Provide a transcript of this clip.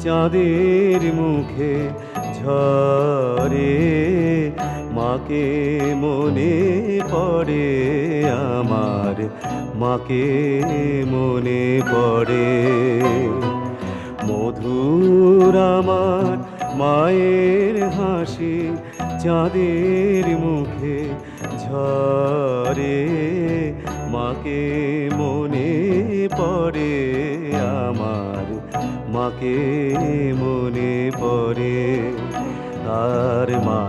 চাঁদের মুখে ঝরে, মাকে মনে পড়ে আমার, মাকে মনে পড়ে। মধুর আমার মায়ের হাসি চাঁদের মুখে ঝরে, মাকে মনে পড়ে আমার, মাকে মনে পড়ে। তার মা